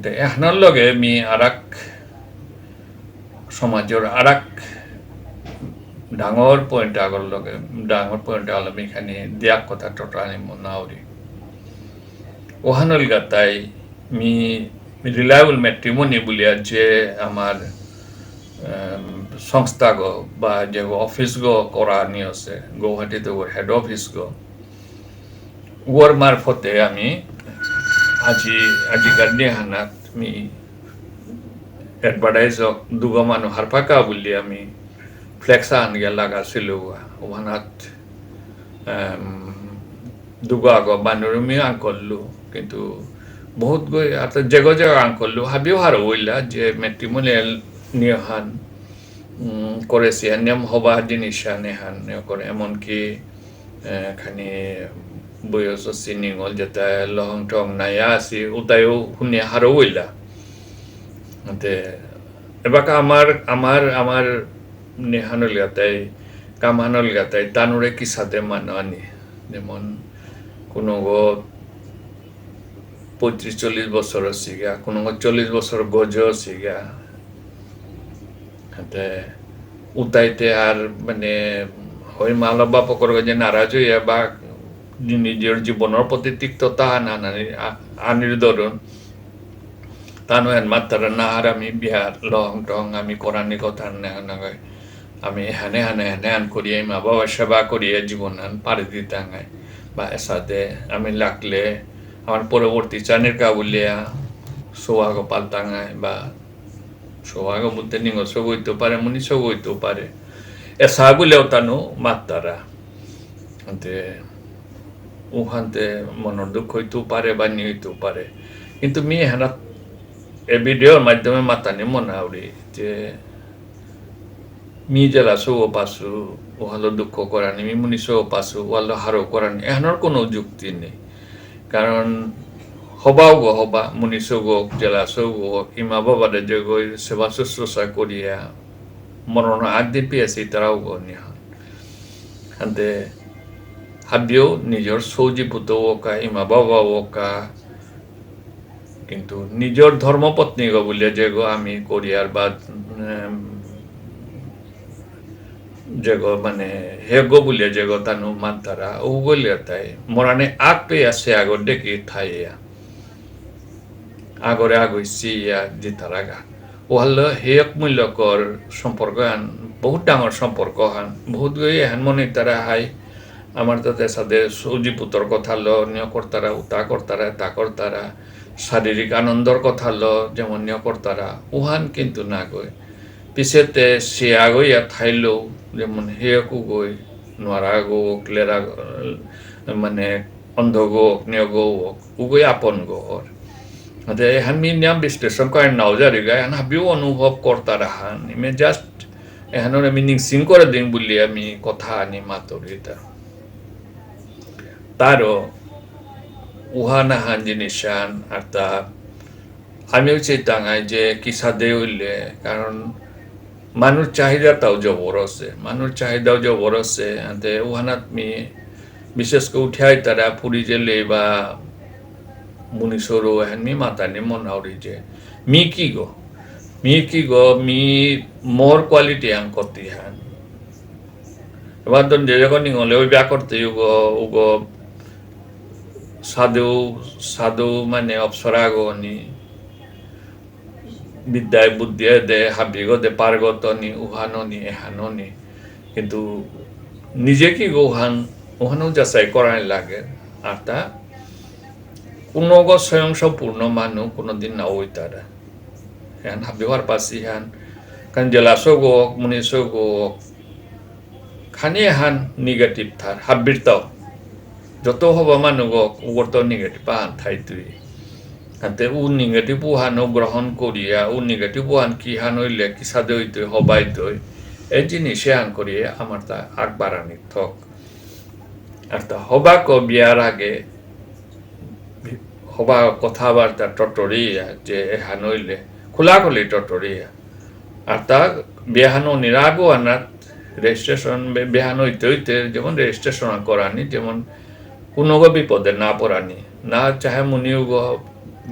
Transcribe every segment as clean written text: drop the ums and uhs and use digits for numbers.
এখনৰ লগে মি আৰাক সমাজৰ আৰাক ডাঙৰ পইণ্ট আগৰ লগে ডাঙৰ পইণ্ট হলে মিখানি দিয়াক কথা টটানি মনাউরি ওহানল গাতাই মি রিলায়েবল ম্যাট্রিমনি বলিয়া যে আমার সংস্থা গো বা যে অফিস গো করা নি আছে গুয়াহাটিতে ওর হেড অফিস গো ওর মারফতে আমি আজিকার দেহানাত মি এডভার্টাইজ দুগো মানুহ হারপাকা বলি আমি ফ্লেক্সা আনগে লাগাছিল ওহানাত দুগো আগ বানুরমি আং করলু কিন্তু বহুত গই আর জেগো জেগো আং করলু হাবিও হার ওইলা যে ম্যাট্রিমোনিয়াল নিয়হান করেছি নিয়ম হবা জিনিসা নেহান করে এমনকি খানি বয়স সিনিংল যেটা লহং টং নাইয়া আছি ওটাইও শুনিয়া হারো ওইলা এবার আমার নেহানল গাতাই কামানল গাতাই তানুরে কি সাথে মানানি যেমন কোনো 35-40 বছর সিগা কোনো 40 বছর গজ সিগা উতাইতে আর মানে হয় মালা বাপকর যে নারাজ হইয়া বা নিজের জীবনের প্রতি তিক্ততা আনির ধরুন তানো এন মাত্রা না আর আমি বিহার লং টং আমি কোরআনি কথা নাগাই আমি হানে আন করিয়ে মা বাবা সেবা করিয়ে জীবন পারে দিতাঙ্গাই বা এসাতে আমি লাগলে আমার পরবর্তী চানের কাবুলিয়া সোহাগ পাল্টাঙ্গাই বা সোহাগ বলতে নিঙ্গ সব হইতে পারে মনি সব হইতেও পারে এসা বলেও তানো মাত্রা ওখানতে মনের দুঃখ হইতেও পারে বা নি হইতেও পারে কিন্তু মি হেনা এ ভিডিওর মাধ্যমে মাতানি মনে আউরি যে মি জেলা সৌ পাশু ওহালো দুঃখ করানি মি মুনি সৌ পাশু ওহালো হারো করানি এহানোর কোনো যুক্তি নেই কারণ হবাও গো হবা মুনি সৌ গো জেলা সৌ গো ইমা বাবারে যে গই সেবা শুশ্রূষা করিয়া মরণ আগ দিয়ে পেয়েছি তারাও গো নিহান হাতে হাবিও নিজের সৌজিপুত ওকা ইমা বাবা ওকা কিন্তু নিজের ধর্মপত্নী গো বলিয়া যে গো আমি কোরিয়ার বা যে গো মানে হে গো বলিয়া যে গো তানু মানতারা ও বলিয়া তাই মরানে আগ পেয়ে আসে আগর ডেকে থাইয়া আগরে আগইছি ইয়া জিতারা গা ও হলো হেয়ক মূল্যকর সম্পর্ক হান বহুত ডাঙর সম্পর্ক হান বহুত গই হান মনে তারা হাই আমার তাতে সাথে সৌজি পুতর কথা লো নিয় কর্তারা উতা কর্তারা তা কর্তারা শারীরিক আনন্দর কথা লো যেমন নিয় কর্তারা উহান কিন্তু না গই পিছেতে সে আগইয়া থাইলো যেমন হেয়কু গই নোয়ারা গো ক্লেরা মানে অন্ধ গো নিয় গো উগই আপন গোর এহান মি নিয়ম বিশ্লেষণ করেন নাওজারি গায় এহান হাবিও অনুভব কর্তারা হান ইমে জাস্ট এহানোর আমি নিংসিং করে দিন বলি আমি কথা আনি মাতরিতা তারও উহানা হান জিনিসান আর তা আমিও চিন্তাঙাই যে কিসা দে হইলে কারণ মানুষ চাহিদাটাও জবর আছে মানুষ চাহিদাও জবর আছে উহানাত মি বিশেষ করে উঠাই তারা পুরী জেলে বা মুনিসরো হেন মি মাতানি মনাউরি যে মি কি গো মি মোর কোয়ালিটি আং করতে হান এবার ধরুন যে যখন নিগলে ওই ব্যাক করতে উগো সাধু মানে অপসরা গো নি বিদ্যায় বুদ্ধি দে হাবিগো দে পারগত নি উহানো নি এহানো নি কিন্তু নিজে কি গো উহানো যাচাই করাই লাগে আর তা কোনো গো স্বয়ং সম্পূর্ণ মানুষ কোনোদিন না ওই তারা হ্যান হাবিবার পাশি হ্যান কারণ জেলাসো গো মুনিসো গো খানি হান নিগেটিভ থার হাবিরতাও যত হবা মানুষ গো ওর তো নিগেটিভ হান থাই তুই হাতে উ নিগেটিভ উহানো গ্রহণ করিয়া উ নিগেটিভ উহান কি হান হইলে কি সাদে হইতে হবাই তৈ এই জিনিসে হান করিয়ে আমার তা আগ বাড়ানি থক আর তা হবা ক বিয়ার আগে হবা কথাবার্তা টটরিয়া যে হান হইলে খোলাখুলি টটরিয়া আর তা বেহানো নিরাগো আনাত রেজিস্ট্রেশন বেহানো হইতে হইতে যেমন রেজিস্ট্রেশন করানি যেমন কোনো বিপদে না পড়ানি না চাহে মুনিও গো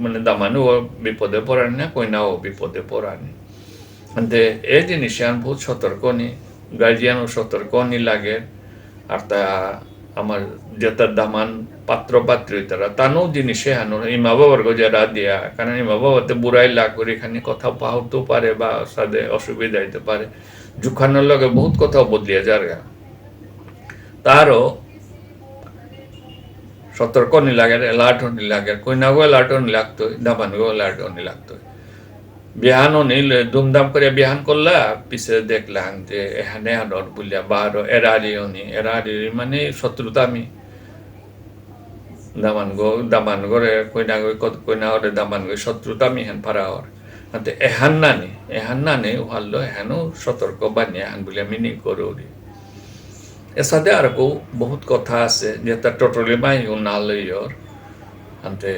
মানে দামানও বিপদে পড়ানি না কইনাও বিপদে পড়ানি মানে এই জিনিসে আমি বহুত সতর্ক নি গার্জিয়ানও সতর্ক নি লাগে আর তা আমার যেটা দামান পাত্র পাত্রী তারা তানো জিনিসে আনো ইমা বাবার যারা দিয়া কারণ ইমা বাবাতে বুড়াই লাগ করে এখানে কথা পাহতেও পারে বা সাথে অসুবিধা হইতে পারে জুখানোর লগে বহুত কথা বদলিয়ে যার তারও সতর্ক নি লাগে এলার্ট নি লাগে কইনাগো এলার্ট নি লাগতো দামানগো এলার্ট নি লাগতো বিহানও নিল ধুমধাম করে বিহান করলা পিছে দেখলাম যে এখানে আনর বলিয়া বার এরারিও নি এরারি মানে শত্রুতা আমি দামানগরে কইনাগরে দামানগো শত্রুতা আমি হেন পারাওয়ার আতে এহান নানি ভালো এহানো সতর্ক বানিয়ে এহান বলে আমি নি করি এর সাথে আর বহুত কথা আছে যেটা টোটালি মাইও না লইয়র আন্তে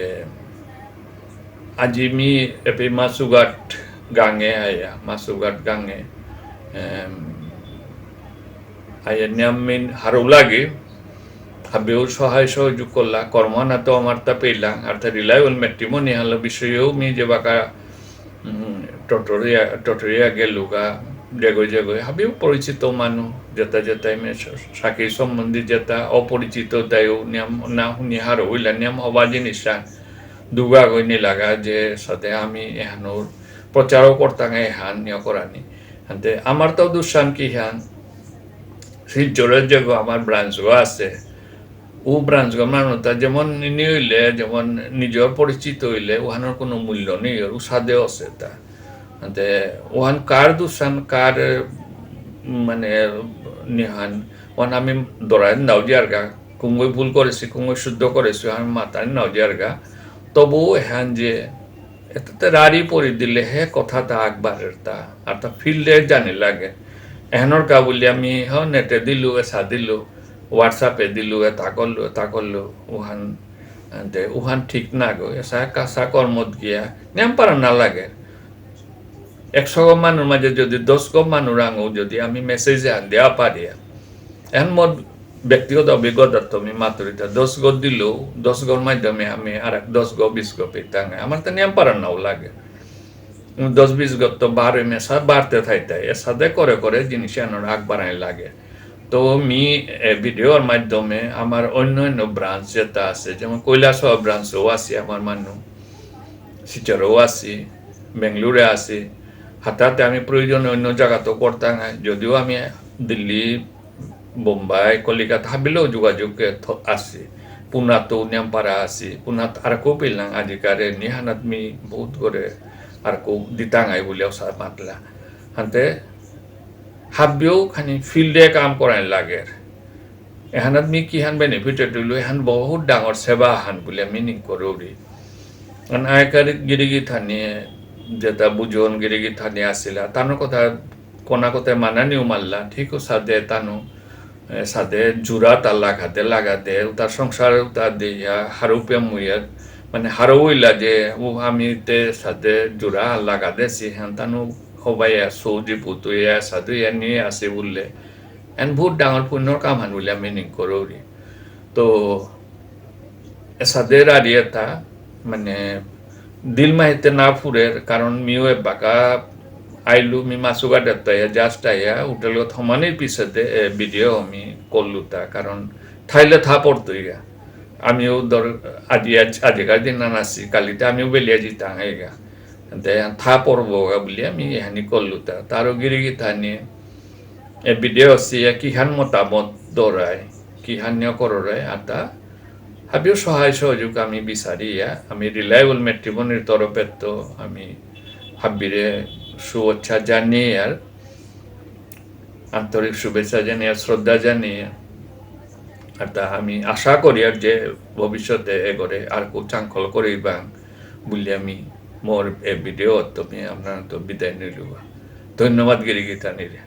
আজি মি এপি মাসুগাট gange aya masugat gange aya niamin harulagi habeu সহায় সহযোগ করলা কর্মনা তো আমার তা পেলাম অর্থাৎ রিলায়েবল ম্যাট্রিমনি হলো বিষয়েও মি যে বাকা টোটরিয়া গেলুগা জেগো হাবিও পরিচিত মানুষ যেটা মে সাকি সম্বন্ধী যেটা অপরিচিত তাইও নিয়ম না হুনি হার হইলা নিয়ম হবা জিনিসটা দুগা গইনি লাগা যে সাথে আমি এহানোর প্রচারও করতাম এহান নিয়ে করানি হাতে আমার তো দুঃসান কি হান শিলচরের যে আমার ব্রাঞ্চও আছে ও ব্রাঞ্চগো মানুষটা যেমন নি হইলে যেমন নিজের পরিচিত হইলে ওহানোর কোনো মূল্য নেই আর সাদেও আছে তা হাতে ওহান কার দুঃসান কার মানে নিহান ওহান আমি দরাই নাও দিয়ার গা কুঙ্গই ভুল করেছি কুঙ্গই শুদ্ধ করেছি আমি মাতার নাও দিয়ার গা তবু এহান যে এটাতে রাড়ি পরি দিলে হে কথাটা আকবারের তা আর তা ফিল্ডে জানি লাগে এহনর কা বলি আমি নেটে দিলু এসা দিলু হোয়াটসঅ্যাপে দিলু তা করলু উহান ঠিক না গো এসা কাঁচা কর্মত গিয়া নিয়ম পারা না লাগে 100 গো মানুষ মাঝে যদি 10 গো মানুষ আঙো যদি আমি মেসেজে আন দেওয়া পারি এখন মোট ব্যক্তিগত অভিজ্ঞতা তুমি মাতুরিতা 10 গো দিলেও 10 গোর মাধ্যমে আমি আর 10 গো 20 গো পেতাম আমার তো নিয়ম পারা নাও লাগে 10-20 গো তো বারে মেশা বাড়তে থাকতে এর সাথে করে জিনিস আনার আগ বাড়াই লাগে তো আমি ভিডিওর মাধ্যমে আমার অন্য ব্রাঞ্চ যেটা আছে যেমন কৈলাস ব্রাঞ্চও আছে আমার মানুষ শিলচরও আছে বেঙ্গালুরে আছে হাতাতে আমি প্রয়োজনে অন্য জায়গাতেও করতাম যদিও আমি দিল্লি বোম্বাই কলিকাতা হাবিলেও যোগাযোগ আছে পুনাতো নিয়ামপাড়া আছে পুনাত আর কেউ পেলাম আজিকারে নিহানাত মি বহুত করে আর কেউ দিতাঙাই বলেও মাতলা হাতে হাবিও খানি ফিল্ডে কাম করাই লাগে এহানাত মি কিহান বেনিফিট দিলো এহান বহুত ডাঙর সেবা হান বলে মিনিং করি আয়কারি গিরিগি থানিয়ে যেটা বুঝন গিরিগি থানিয়ে আসিলা তানোর কথা কোনা কথায় মানানিও মারলা ঠিকও সাদে তানো সাদে জুরা তার লাগাতে তার সংসার তার দিয়া হারুপে মুইয়ার মানে হারউইলা যে ও আমি তে সাদে জুরা লাগাতে সিহান তানো হবাইয়া সৌজি পুতুইয়া সাধু ইয়া নিয়ে আসে বললে এন বহুত ডাঙর পুণ্যর কাম হান বলে মিনিং করি তো সাদের আর ইয়েটা মানে দিল মাহিতে না ফুরের কারণ মিও বাকা আইলু মি মাসুগা ডাক্তাইয়া জাস্ট আইয়া উঠেল থমানির পিছতে ভিডিও আমি করলু তা কারণ থাইলে থা পড়তো ইয়া আমিও আজিকার দিন নানাসি কালিতে আমিও বেলিয়া জিতাং এগা থা পড়বো বলি আমি এহানি করলু তা তারও গিরিগি থানি এ ভিডিও আছে কিহান মতামত দৌড়ায় কিহান নিয়ে করায় আর তা হাবিও সহায় সহযোগ আমি বিচারিয়া আমি রিলায়েবল ম্যাট্রিমনির তরফে তো আমি হাবিরে শুভেচ্ছা জানিয়ে আর আন্তরিক শুভেচ্ছা জানিয়ে শ্রদ্ধা জানিয়ে আর তা আমি আশা করি আর যে ভবিষ্যতে এগরে আর কেউ চাঙ্কল করিবা বলে আমি মোর এ ভিডিও তুমি আপনার তো বিদায় নিল ধন্যবাদ গিরিগিতা নিলে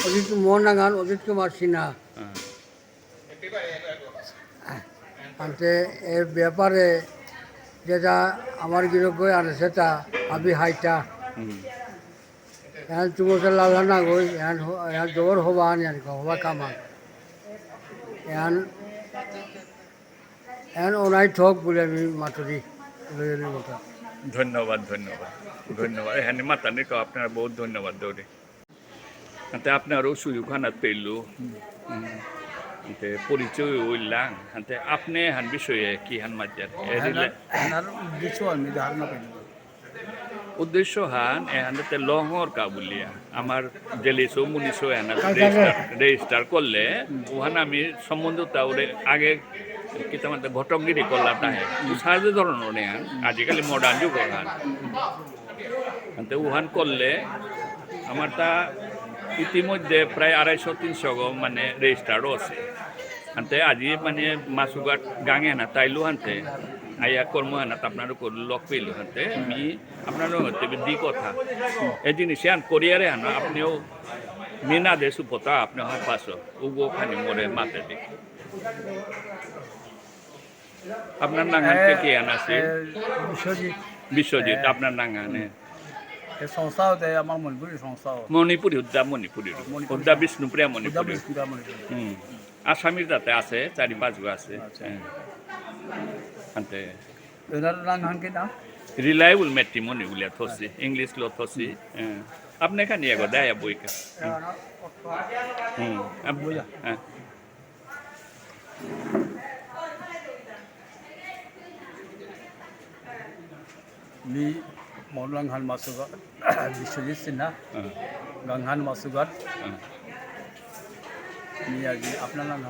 অজিত মোহনাগান অজিত কুমার সিনহা আনতে এর ব্যাপারে যেটা আমার গিরক আনে সেটা আমি হাইটা এখন চুমোতে লালা না গই এখন জোর হবা আনি হবা কামান এখন ওনাই ঠক বলে আমি মাতুরি লইয়ের কথা ধন্যবাদ ধন্যবাদ ধন্যবাদ এখানে মাতানিক আপনার বহুত ধন্যবাদ দৌড়ে হাতে আপনারও সুযোগ হানাত পেলো হাতে পরিচয় হইলাম হাতে আপনি হান বিষয়ে কি হান মাজার এনার উদ্দেশ্য আমি ধারণা পাই উদ্দেশ্য হান এহানতে লহর কাবুলিয়া আমার জেলিসো মুনিসো এহান রেজিস্টার করলে ওহান আমি সম্বন্ধ তাহলে আগে kita mata gotong gini kolat tahe. Sahaja ধরনের নেই আজিকালি মডার্ন যুগ হান আনতে উহান করলে আমার তা ইতিমধ্যে প্রায় 250-300 মানে রেজিস্টারও আছে আনতে আজি মানে মাসুগাট গাঙে না তাইলো হানতে আয়া কর্ম হানা আপনার লক পেলো হানতে মি আপনার হতে দি কথা এই জিনিস আন কোরিয়ারে হানা আপনিও মিনা দেশু পতা আপনি হয় পাশো উগো খানি মরে মাতে দিক আপনার নাঙ্গান কে আছে বিশ্বজিৎ বিশ্বজিৎ আপনার নাঙ্গানে এই সংস্থা হতে আমার মণিপুরি সংস্থা মণিপুরি উদ্যা বিষ্ণুপ্রিয়া মণিপুরি আসামির তাতে আছে 4-5 গো আছে আনতে এনার নাম কি নাম রিলায়েবল ম্যাট্রিমনি বলে থসি ইংলিশ লো থসি আপনি এখানে এগো দেয় বইকে বইয়া মি মনলাংহান মাসুগার বিশ্বজিৎ সিনহা গাংহান মাসুগার মি আজি আপনার নাম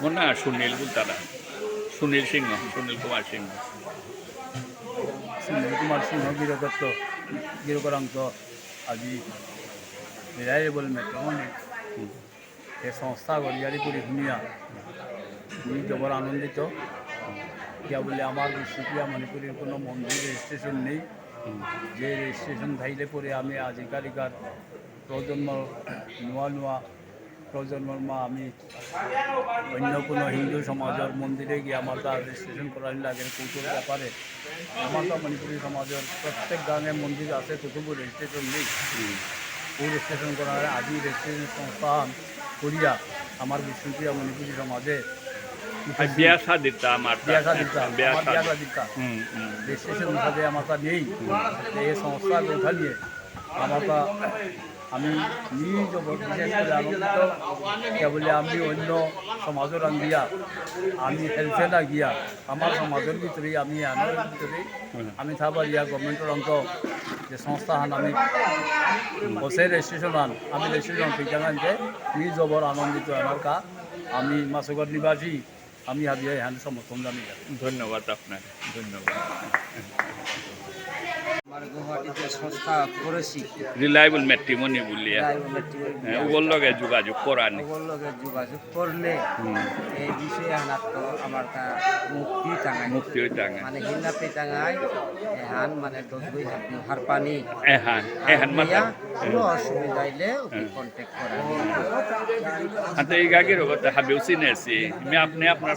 মোর না সুনীল বুলতারা সুনীল সিংহ সুনীল কুমার সিংহ সুনীল কুমার সিংহ গিরকরাঙ্ক আজি রিলায়েবল মেট্রোমনি এই সংস্থা গড়িয়ারি করে শুনিয়া আমি জবর আনন্দিত কিয়া বলে আমার বিশ্বপ্রিয়া মণিপুরের কোনো মন্দির রেজিস্ট্রেশন নেই যে রেজিস্ট্রেশন থাইলে পরে আমি আজিকালিকার প্রজন্ম নোয়া প্রজন্মর মা আমি অন্য কোনো হিন্দু সমাজের মন্দিরে গিয়ে আমার তার রেজিস্ট্রেশন করার লাগে কৌতুক ব্যাপারে আমার তো মণিপুরী সমাজের প্রত্যেক গ্রামে মন্দির আছে তবু রেজিস্ট্রেশন নেই ওই রেজিস্ট্রেশন করার আজি রেজিস্ট্রেশন সংস্থান করিয়া আমার বিশ্বপ্রিয়া মণিপুরী সমাজে বিয়া শাদিতা আমার রেজিস্ট্রেশন হিসাবে আমার তা নেই এই সংস্থা কথা নিয়ে আমার তা আমি নিজ বিশেষ করে আনন্দিত বলে আমি অন্য সমাজের গিয়া আমি হেল্পে না গিয়া আমার সমাজের ভিতরে আমি আনন্দের ভিতরে আমি থাকবার ইয়া গভর্নমেন্টের অন্ত যে সংস্থা হান আমি বসে রেজিস্ট্রেশন হান আমি রেজিস্ট্রেশন ঠিকানা আনতে নিজ জবর আনন্দিত আমার কা আমি মাসুগড় নিবাসী আমি হাবিয়া হ্যান সমর্থন জানি ধন্যবাদ আপনার ধন্যবাদ আমার গুয়াহাটিতে সংস্থা করেছি রিলায়েবল ম্যাট্রিমনি বলিয়া ওগুলোর লগে যোগাযোগ করানি ওগুলোর লগে যোগাযোগ করলে এই বিষয়ে আনার তো আমার তা মুক্তি টাঙায় মানে হিন্দাপি টাঙায় এহান মানে দোষবই হার পানি এহান মাতা কোনো অসুবিধা হইলে ওকে কন্ট্যাক্ট করা হাতে এই গাগের কথা হাবিও চিনেছি আমি আপনি আপনার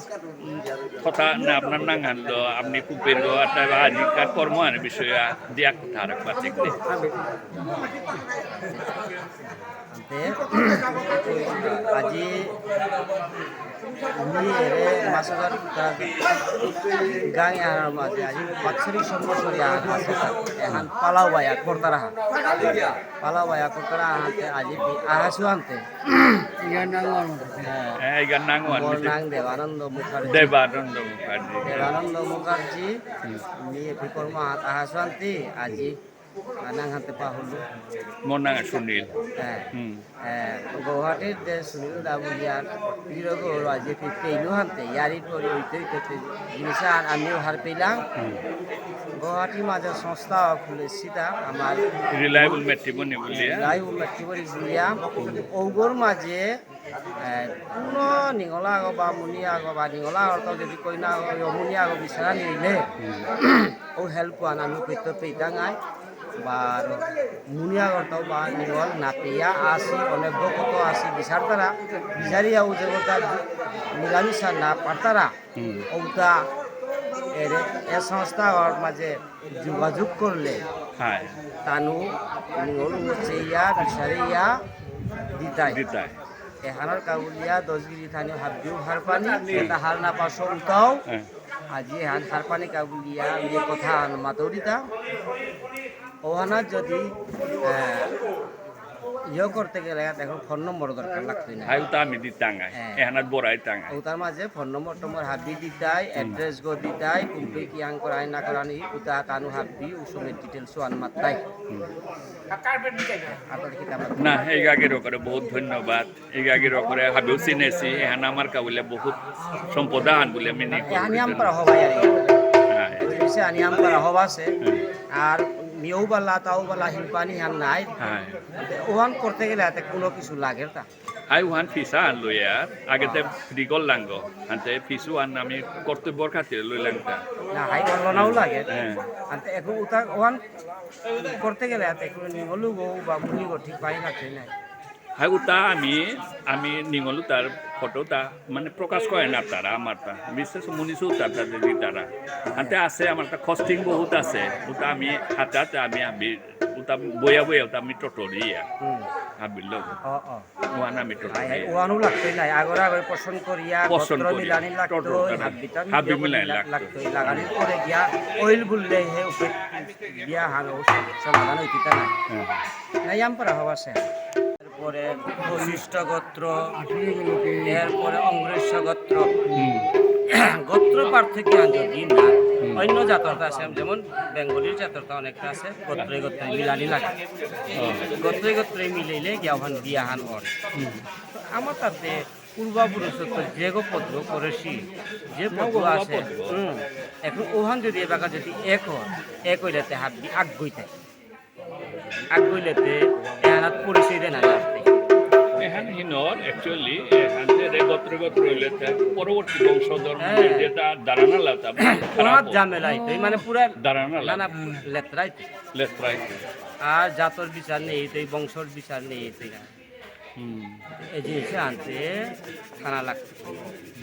কথা না আপনার নাঙ্গান লো আপনি কুপের লো একটা আজিকার কর্ম আনে বিষয়ে দিয়া কথা রাখবা ঠিক নেই আজি মাছৰ গাঁৱে আহাৰ মাজে আজি বাৎসৰিক সম্বছৰী এখন পালাও বায়া কৰ্তাৰা আহাতে আজি আহাছো আনতে নাং দেৱানন্দ মুখাৰ্জী বিকৰ্মা হাত আহাছো আনতে আজি নাং হাতে পাহলো মোর নাম সুনীল গুৱাহাটীত যে সুনীল দাবুলিয়ার বিরোধ আজি পেইলো হানতে ইয়ারি পরি ওইতে জিনিস আমিও হার পেলাম গুৱাহাটীর মাঝে সংস্থা খুলেছি তা আমার রিলায়েবল ম্যাট্রিমনি বলিয়া ওগোর মাঝে কোনো নিঙলা আগ বা মুনি আগ বা নিঙলা অর্থ যদি কইনা মুনি আগ বিচারা নিলে ও হেল্প আমি কইতে পেইতাঙায় বা মুনিয়া করতো বা নিগল নাপিয়া আসি অনেক কত আসি বিচার তারা বিচারিয়া ও যেটা নিরামিষা না পারতারা ওটা এ সংস্থার মাঝে যোগাযোগ করলে তানু নিগল চেইয়া বিচারিয়া দিতাই এখানের কাবুলিয়া 10 গিরি থানি হাবিও হার পানি এটা হার না পাশো উঠাও আজি হান হার পানি কাবুলিয়া ইয়ে কথা মাতৌরিতা ওহানা যদি ইয়ে করতে গেলে এখন ফোন নম্বর দরকার লাগতোই না হাই উতা আমি দিতাঙ্গাই হ্যাঁ। এহানাত বড়াই টাঙ্গাই ওটার মাঝে ফোন নম্বর টম্বর হাবি দিতাই এড্রেস গো দিতাই কুম্পে কি আং করাই না করানি উতা তানু হাবি উসমের ডিটেলস ওয়ান মাত্রাই আপনার কি আমরা না এইগাগির করে বহুত ধন্যবাদ এইগাগির করে হাবিও চিনেছি এহান আমার কাবুলে বহুত সম্পদা আন বলে আমি আনিয়াম করা হবাই আর হ্যাঁ সে আনিয়াম করা হবাছে আর মিও বালা তাও বালা হিলপানি হান নাই হ্যাঁ ওহান করতে গেলে এতে কোনো কিছু লাগে তা আই ওয়ান ফিসা আনলো ইয়ার আগেতে ফ্রি করলাঙ্গ আনতে ফিসু আন আমি কর্তব্যর খাতিরে লইলাংটা না হাই করলাও লাগে হ্যাঁ আনতে এখন ওটা ওহান করতে গেলে এতে কোনো নিগলু গো বা মুনি গো ঠিক পাই লাগছে না হাই উতা আমি নিঙলু তার ফটোটা মানে প্রকাশ করে না তারা আমার তা বিশেষ মনীষও তাদের দিদি তারা হাতে আছে আমার তা কস্টিং বহুত আছে ওটা আমি হাতে আমি ওটা বইয়া ওটা আমি টোটো দিয়া ভাবিল ও ওয়ান আমি টোটো হাই ওহানও লাগছে না আগরে আগরে পছন্দ করিয়া পছন্দ পত্র করি। মিলানি লাগতো টোটো তারা। হাবি মিলাই লাগতো। লাগানির পরে গিয়া অয়েল বুললে হে উপরে দিয়া হান সমাধান হইতা না নাই আম পরা হবাছে এরপরে বশিষ্ঠ গোত্র এরপরে অঙ্গ্রেস্য গোত্র গোত্র পার্থক্য যদি না অন্য জাতরটা আছে যেমন বেঙ্গলির জাতরটা অনেকটা আছে গোত্রে গোত্রে মিলানি লাগে গোত্রে গোত্রে মিলাইলে গিয়াহান বিয়াহান হয় আমার তাতে পূর্বাপুরুষ যে গো পদ্ম করেছি যে পদ্ম আছে এখন ওহান যদি এবার যদি এক হইলেতে হাত আগ গইতে আগ গইলেতে এহানাত পরিচয় দেয় না এখান হিনর অ্যাকচুয়ালি এখান থেকে গোত্র হইলে পরবর্তী বংশধর যেটা দাঁড়ানা লাতা ওনার ঝামেলা হইতে মানে পুরা দাঁড়ানা নানা লেত্রাইতে লেত্রাই আর জাতর বিচার নেই এই বংশর বিচার নেই এই জিনিসে আনতে থানা লাগছে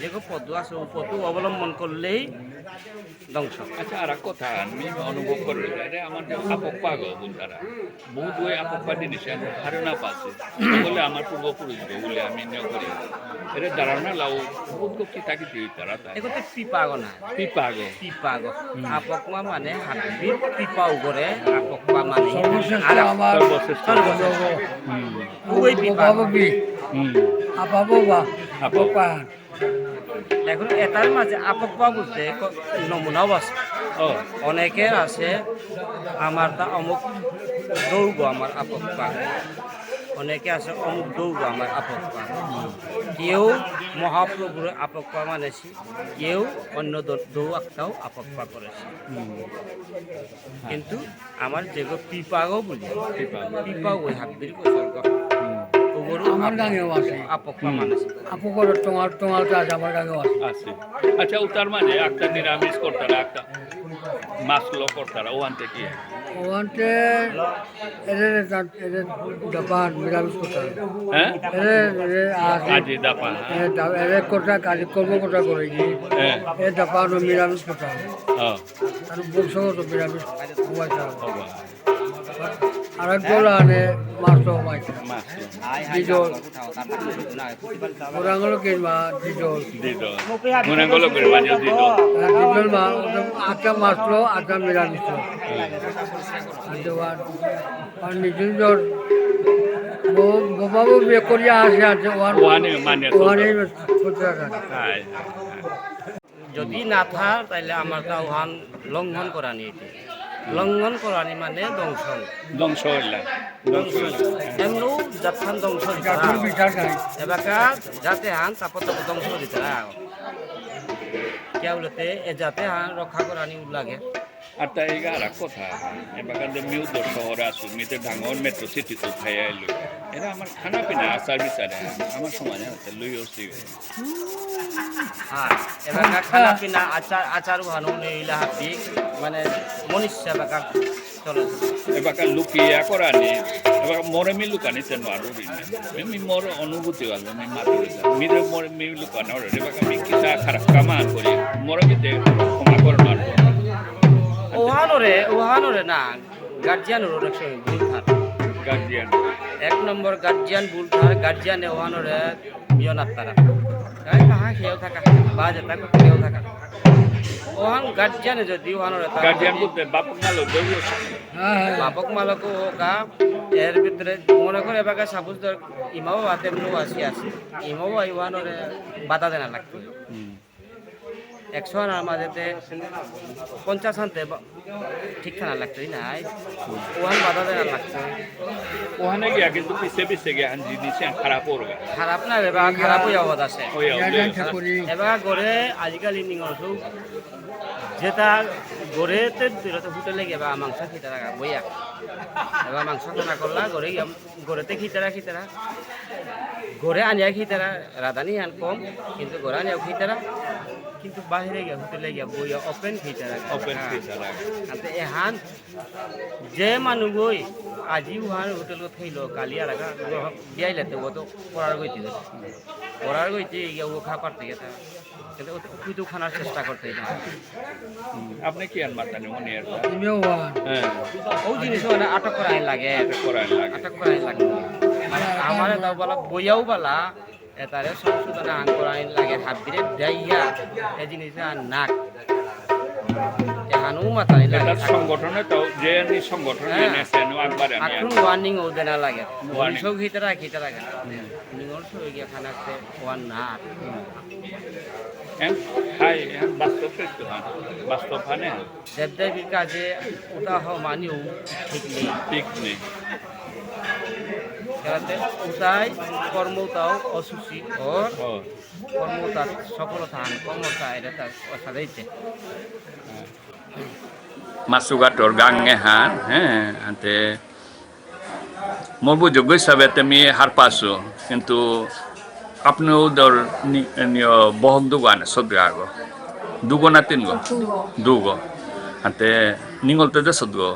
যে পদ্ম আছে ও পদ্ম অবলম্বন করলেই ধ্বংস আচ্ছা আর এক কথা আমি অনুভব করে এটা আমার আপপ্পা গো বুলতারা বহুত ওই আপপ্পা জিনিস ধারণা পাচ্ছে বলে আমার পূর্বপুরুষ গো বলে আমি নিয়ে করি এটা দাঁড়ানা লাও বহুত গো কি থাকি তুই তারা তাই এগুলো পিপাগ না পিপা গো আপকমা মানে হাবির পিপাও করে আপকমা মানে সর্বশ্রেষ্ঠ ওই পিপাগ এখন এটার মাঝে আপকপা বলতে নমুনাও আছে ও অনেকের আছে আমার তা অমুক দৌড় আমার আপকপা অনেকে আছে অমুক দৌড় আমার আপকপা কেউ মহাপ্রভুর আপকপা মানেছি কেউ অন্য দৌ একটাও আপকপা করেছে কিন্তু আমার যেগুলো পিপাগও বলি পিপা ওই হাবির উপসর্গ আমার গাঁয়েও আছে আপকপা মানেছি আপকর তোমার কাজ আমার গাঁয়েও আছে আছে আচ্ছা উতার মানে একটা নিরামিষ করতারা একটা মাছলো করতারা ওখান থেকে ওখানতে এদের জাপান নিরামিষ করতে হ্যাঁ এদের আজি দাপা এদের কোটা কার্যক্রম কোটা করে গিয়ে হ্যাঁ এ জাপান নিরামিষ করতে হবে ও আর বংশগত নিরামিষ হওয়াইতে হবে বাবা আর এক গোলা আনে মাছ হওয়াইতে মাছ ডিজল ওরাঙ্গলো কিনবা ডিজল দিদ মনে গলো করে বাজে দিদ ডিজল মা আটটা মাছ লো আটটা নিরামিষ লো আর নিজের বাবু বিয়ে করিয়া আসে আছে ওখানে মানে ওখানে করতে থাকে হ্যাঁ যদি না থাক তাহলে আমার তা ওহান লঙ্ঘন করা নিয়ে লঙ্ঘন করানি মানে দংশন ধ্বংস হইলা এমনও যাত্রান ধ্বংস বিচার খাই এবার যাতে হান তারপর তো ধ্বংস দিতে কেউলতে এ যাতে হান রক্ষা করানি লাগে আর তাই আর কথা এবার মিউ দশ শহরে আসু মিতে ডাঙর মেট্রো সিটি তো খাই আইলো এরা আমার খানা পিনা আচার বিচারে আমার সমাজে আছে লই আসি আর এবার খানা পিনা আচার ভানো নেইলা হাতি মানে মনুষ্য এবার চলে এবার লুকিয়া করানি এবার মরে মি লুকানি তেন আরো মি মোর অনুভূতি হল মি মাতি মিরে মরে মি লুকানো এবার আমি কিসা খারাপ কামা করি মরে মিতে ক্ষমা করে মারবো ওহানোরে না গার্জিয়ানোর অনেক সময় ভুল থাকে গার্জিয়ান এক নম্বর গার্জিয়ান ভুল থাকে গার্জিয়ানে ওহানোরে বিয়নাত তারা তাই কাহা খেয়েও থাকা বা যেটা খেয়েও থাকা ওহান গার্জিয়ানে যদি ওহানোর গার্জিয়ান বলতে বাপক মালো জরুরি বাপক মালকও হোকা এর ভিতরে মনে করে এবার সাপোজ ধর ইমাও হাতে মনে আসি আছে ইমাও ওহানোরে বাধা দেনা লাগতো 100 আনার মাঝেতে 50 আনতে ঠিক থানা লাগতো নাই ওহান বাধা দেনা লাগতো ওখানে গিয়া কিন্তু পিছে পিছে গিয়া জিনিস খারাপ করবে খারাপ না এবার খারাপ হয়ে অবদ আছে ওই এবার গড়ে আজিকালি নিঙসু যেটা গড়েতে দূরতে হোটেলে গিয়ে মাংস খিতে রাখা বইয়া এবার মাংস না করলা গড়ে গড়েতে খিতেরা গড়ে আনিয়া খিতেরা রাধানি আন কম কিন্তু গড়ে আনিয়া খিতেরা কিন্তু বাহিরে গিয়া হোটেলে গিয়া বইয়া ওপেন খিতেরা ওপেন ফিচার এহান যে মানুষ গই আজি উহান হোটেল থাইল কালি আর বিয়াইলাতে ও তো পড়ার গইতে গিয়া ও খা পারতে গেছে কিন্তু তুই তো খানার চেষ্টা করতে আপনি কি আন মাতানি মনে আর হ্যাঁ ও জিনিস আটক করা লাগে আটক করা লাগে আমার দাও বলা বইয়াও বলা এটারে সংশোধন আন করা লাগে হাবিরে দেইয়া এই জিনিস নাক এখানেও মাতানি লাগে সংগঠনে তো যে সংগঠনে এনেছে একবার এখন ওয়ার্নিং ও দেনা লাগে সব খিতরা নিঙর সব গিয়া খানাতে ওয়ান না হাই বাস্তব বাস্তব হানে দেবদেবীর কাজে ওটা মানিও ঠিক নেই খেলাতে ওটাই কর্মটাও অসুচি ওর কর্মটা সফলতা আন কর্মটা এটা তার অসাধাইতে Masugator gange han ante mobu jogo sabete mi harpaso কিন্তু আপনি ওদের বহক দুগান সদগাগো দুগো না তিনগো দুগো হাতে নিঙ্গলতে যে সদগো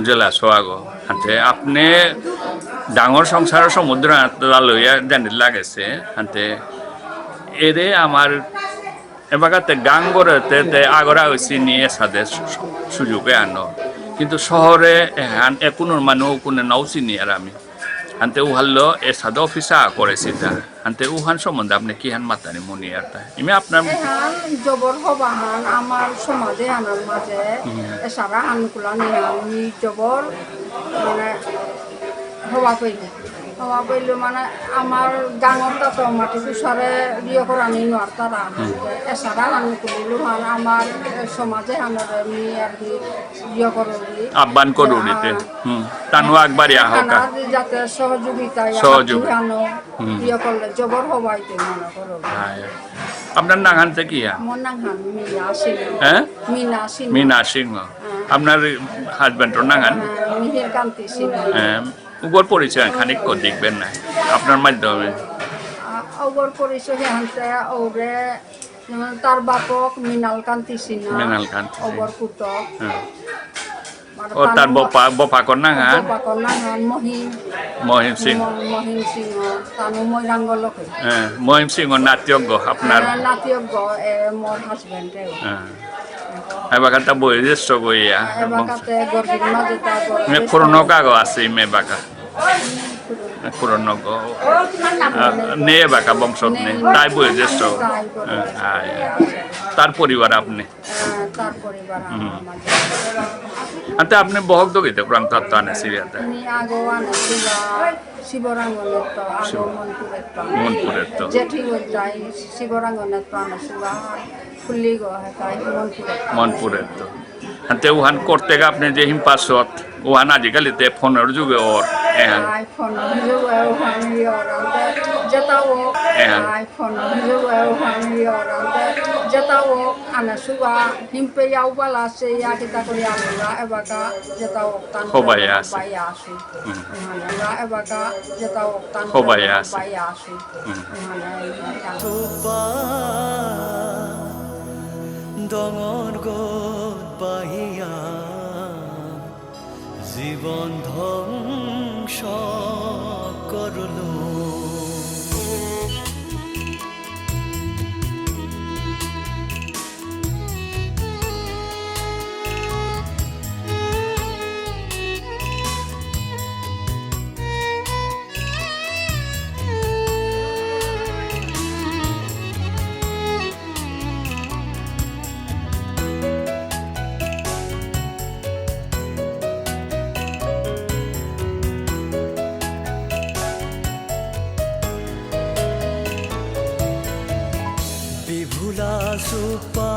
জেলা সোয়াগো হাতে আপনি ডাঙর সংসার সমুদ্র লইয়া জানি লাগেছে হাতে এরে আমার এবাগাতে গাং গড়েতে আগরা হয়েছি নিয়ে সাদে সুযোগে আনো কিন্তু শহরে হান একুনোর মানুষ কোনো নাও চিনি আর আমি হানতে উহাল্লো এ সাদা অফিসা করেছি তা হানতে উহান সম্বন্ধে আপনি কি হান মাতানি মনি আর তাই আমি আপনার জবর হবাহান আমার সমাজে আনার মাঝে সারা আনুকুলা নিয়ে আমি জবর মানে হওয়া পাইলো মানে আমার গাঙরটা তো মাটি তুষারে বিয়ে করা নিয়ে আর তারা এছাড়া আমি করিল আমার সমাজে আমার মেয়ে আর কি বিয়ে করো আহ্বান করো দিতে তানু একবারই আহকা যাতে সহযোগিতায় আনো বিয়ে করলে জবর হবাইতে মনে করো আপনার নাগান থেকে কি আমার নাগান মিনা সিংহ হ্যাঁ মিনা সিংহ আপনার হাজবেন্ডর নাগান মিহির কান্তি সিংহ উগর পরিচয় খানিক দেখবেন না আপনার মাধ্যমে ওগর পরিচয় আনতে ওরে তার বাপক মিনাল কান্তি সিংহ ওগর কুটক ও তার বপাকর নাগান মহিম সিং তানু মৈরাঙ্গ লোকে মহিম সিংহ নাট্যজ্ঞ আপনার নাট্যজ্ঞ মোর হাজবেন্ড এবাকাটা বয়োজ্যেষ্ঠ গইয়া এবাকাতে পুরনো কাগজ আছে মেবাকা পুরনো নেই বাকা বংশ নেই তাই বয়োজ্যেষ্ঠ তার পরিবার আপনি আচ্ছা আপনি বহক দগিতে প্রান্ত আনে সিরিয়াতে মনপুরের তো মনপুরের তো হাতে উহান করতে আপনি যে হিমপাসত উহান আজিকালিতে ফোনের যুগে ওর jatao ana suga himpe yau bala se ya kita kori amula ebaka jatao tan Kobayashi na ebaka jatao tan Kobayashi dongor got bahiya জীবন ধ্বংস করলো চোলা চোপা